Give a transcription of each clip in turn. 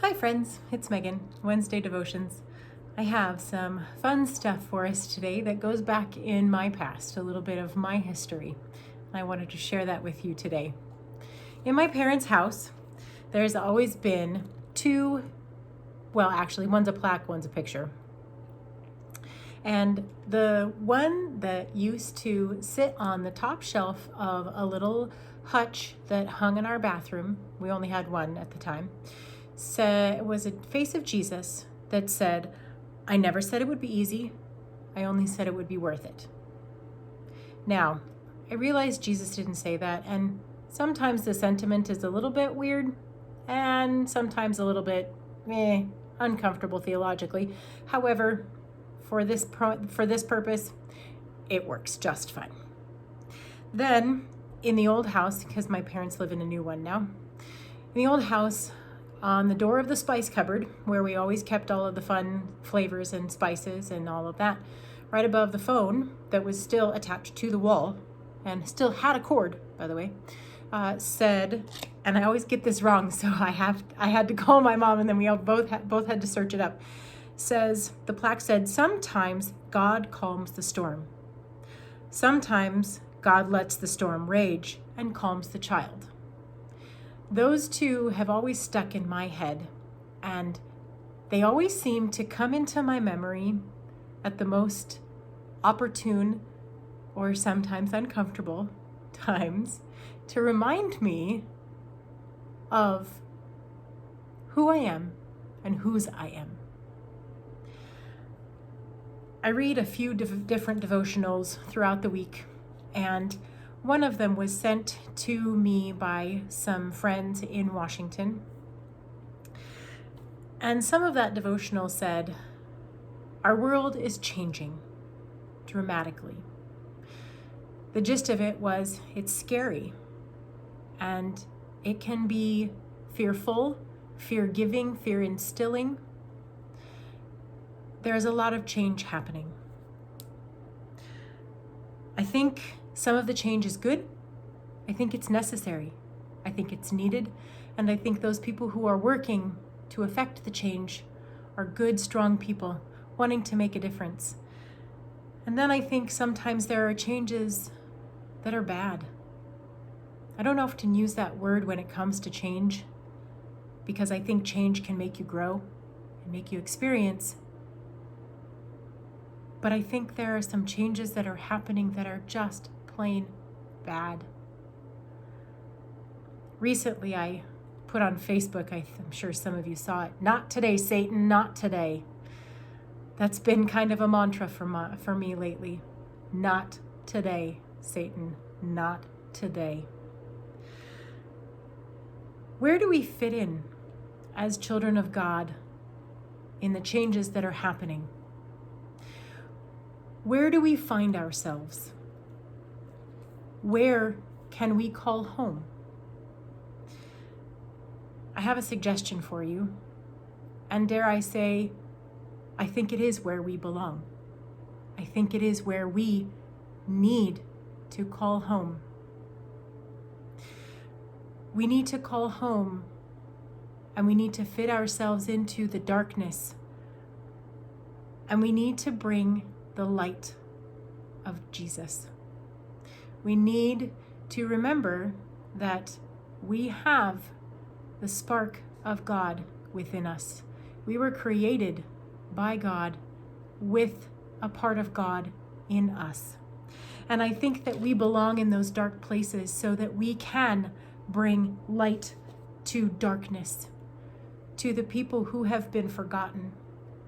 Hi friends, it's Megan, Wednesday Devotions. I have some fun stuff for us today that goes back in my past, a little bit of my history. I wanted to share that with you today. In my parents' house, there's always been one's a plaque, one's a picture. And the one that used to sit on the top shelf of a little hutch that hung in our bathroom, we only had one at the time, it was a face of Jesus that said, "I never said it would be easy. I only said it would be worth it." Now, I realize Jesus didn't say that, and sometimes the sentiment is a little bit weird and sometimes a little bit uncomfortable theologically. However, for this purpose, it works just fine. Then, in the old house, because my parents live in a new one now, in the old house, on the door of the spice cupboard, where we always kept all of the fun flavors and spices and all of that, right above the phone that was still attached to the wall and still had a cord, by the way, said, and I always get this wrong, so I had to call my mom, and then we both had to search it up. The plaque said, "Sometimes God calms the storm. Sometimes God lets the storm rage and calms the child." Those two have always stuck in my head, and they always seem to come into my memory at the most opportune or sometimes uncomfortable times to remind me of who I am and whose I am. I read a few different devotionals throughout the week, and one of them was sent to me by some friends in Washington. And some of that devotional said, "Our world is changing dramatically." The gist of it was, it's scary, and it can be fearful, fear-giving, fear-instilling. There's a lot of change happening. I think some of the change is good. I think it's necessary. I think it's needed. And I think those people who are working to affect the change are good, strong people wanting to make a difference. And then I think sometimes there are changes that are bad. I don't often use that word when it comes to change, because I think change can make you grow and make you experience. But I think there are some changes that are happening that are just plain bad. Recently, I put on Facebook, I'm sure some of you saw it, "Not today, Satan, not today." That's been kind of a mantra for me lately. Not today, Satan, not today. Where do we fit in as children of God in the changes that are happening? Where do we find ourselves? Where can we call home? I have a suggestion for you, and dare I say, I think it is where we belong. I think it is where we need to call home. We need to call home, and we need to fit ourselves into the darkness, and we need to bring the light of Jesus. We need to remember that we have the spark of God within us. We were created by God with a part of God in us. And I think that we belong in those dark places so that we can bring light to darkness, to the people who have been forgotten,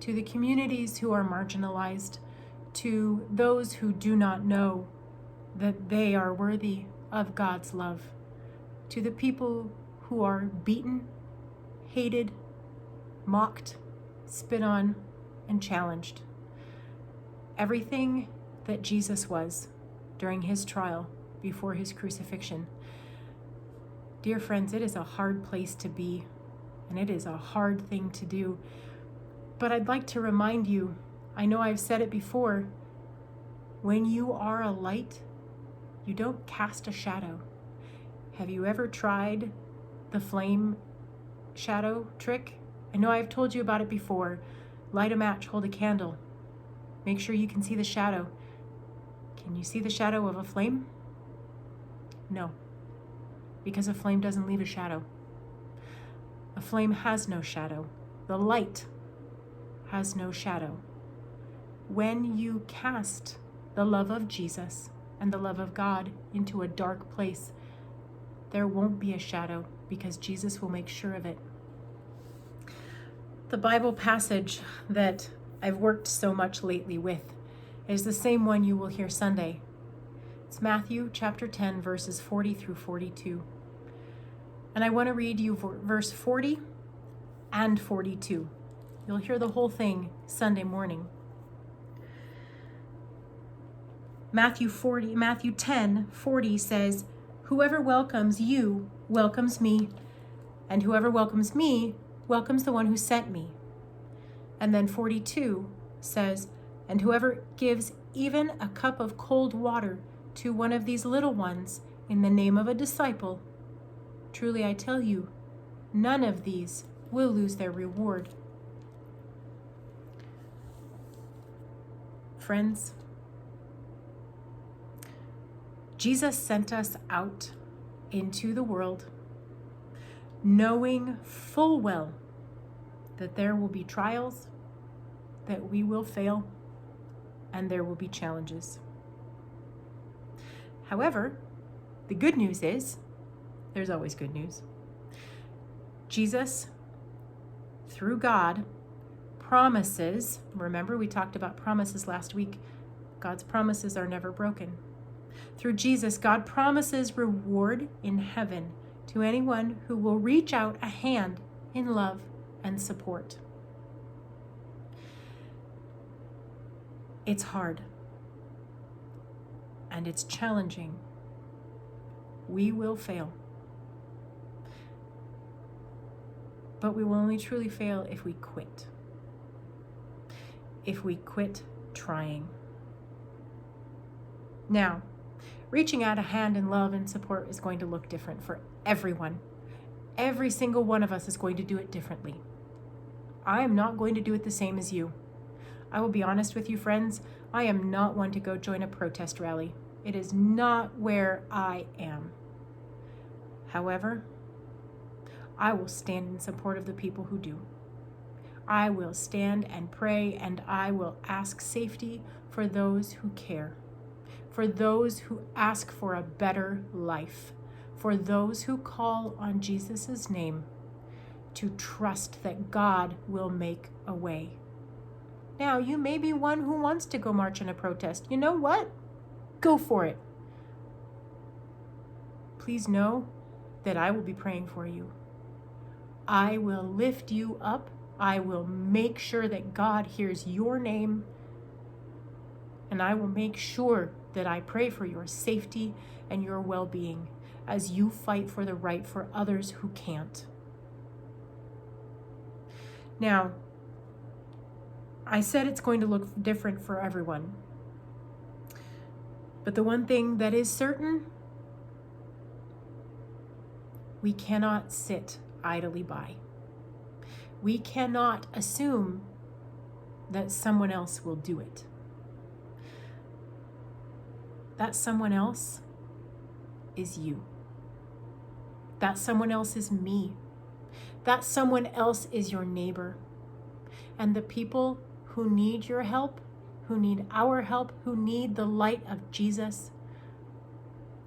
to the communities who are marginalized, to those who do not know that they are worthy of God's love, to the people who are beaten, hated, mocked, spit on, and challenged. Everything that Jesus was during his trial before his crucifixion. Dear friends, it is a hard place to be, and it is a hard thing to do. But I'd like to remind you, I know I've said it before, when you are a light, you don't cast a shadow. Have you ever tried the flame shadow trick? I know I've told you about it before. Light a match, hold a candle. Make sure you can see the shadow. Can you see the shadow of a flame? No, because a flame doesn't leave a shadow. A flame has no shadow. The light has no shadow. When you cast the love of Jesus and the love of God into a dark place, there won't be a shadow because Jesus will make sure of it. The Bible passage that I've worked so much lately with is the same one you will hear Sunday. It's Matthew chapter 10, verses 40 through 42. And I want to read you verse 40 and 42. You'll hear the whole thing Sunday morning. Matthew 10:40 says, "Whoever welcomes you welcomes me, and whoever welcomes me welcomes the one who sent me." And then 42 says, "And whoever gives even a cup of cold water to one of these little ones in the name of a disciple, truly I tell you, none of these will lose their reward." Friends, Jesus sent us out into the world knowing full well that there will be trials, that we will fail, and there will be challenges. However, the good news is, there's always good news. Jesus, through God, promises, remember we talked about promises last week, God's promises are never broken. Through Jesus, God promises reward in heaven to anyone who will reach out a hand in love and support. It's hard and it's challenging. We will fail. But we will only truly fail if we quit. If we quit trying. Now, reaching out a hand in love and support is going to look different for everyone. Every single one of us is going to do it differently. I am not going to do it the same as you. I will be honest with you, friends, I am not one to go join a protest rally. It is not where I am. However, I will stand in support of the people who do. I will stand and pray, and I will ask safety for those who care, for those who ask for a better life, for those who call on Jesus' name to trust that God will make a way. Now, you may be one who wants to go march in a protest. You know what? Go for it. Please know that I will be praying for you. I will lift you up. I will make sure that God hears your name. And I will make sure that I pray for your safety and your well-being as you fight for the right for others who can't. Now, I said it's going to look different for everyone. But the one thing that is certain, we cannot sit idly by. We cannot assume that someone else will do it. That someone else is you. That someone else is me. That someone else is your neighbor. And the people who need your help, who need our help, who need the light of Jesus,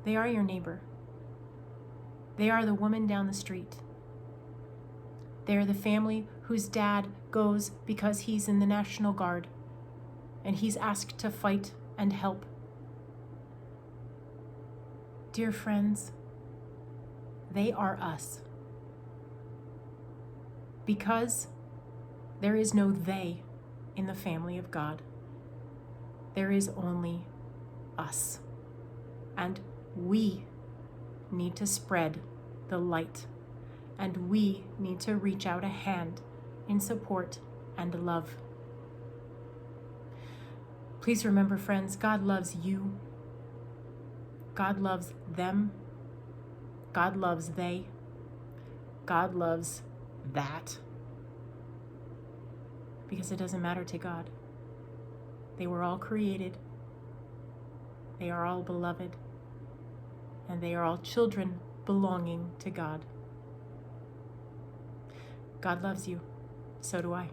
they are your neighbor. They are the woman down the street. They are the family whose dad goes because he's in the National Guard and he's asked to fight and help. Dear friends, they are us. Because there is no they in the family of God. There is only us. And we need to spread the light. And we need to reach out a hand in support and love. Please remember, friends, God loves you. God loves them. God loves they. God loves that. because it doesn't matter to God. They were all created. They are all beloved. And they are all children belonging to God. God loves you. So do I.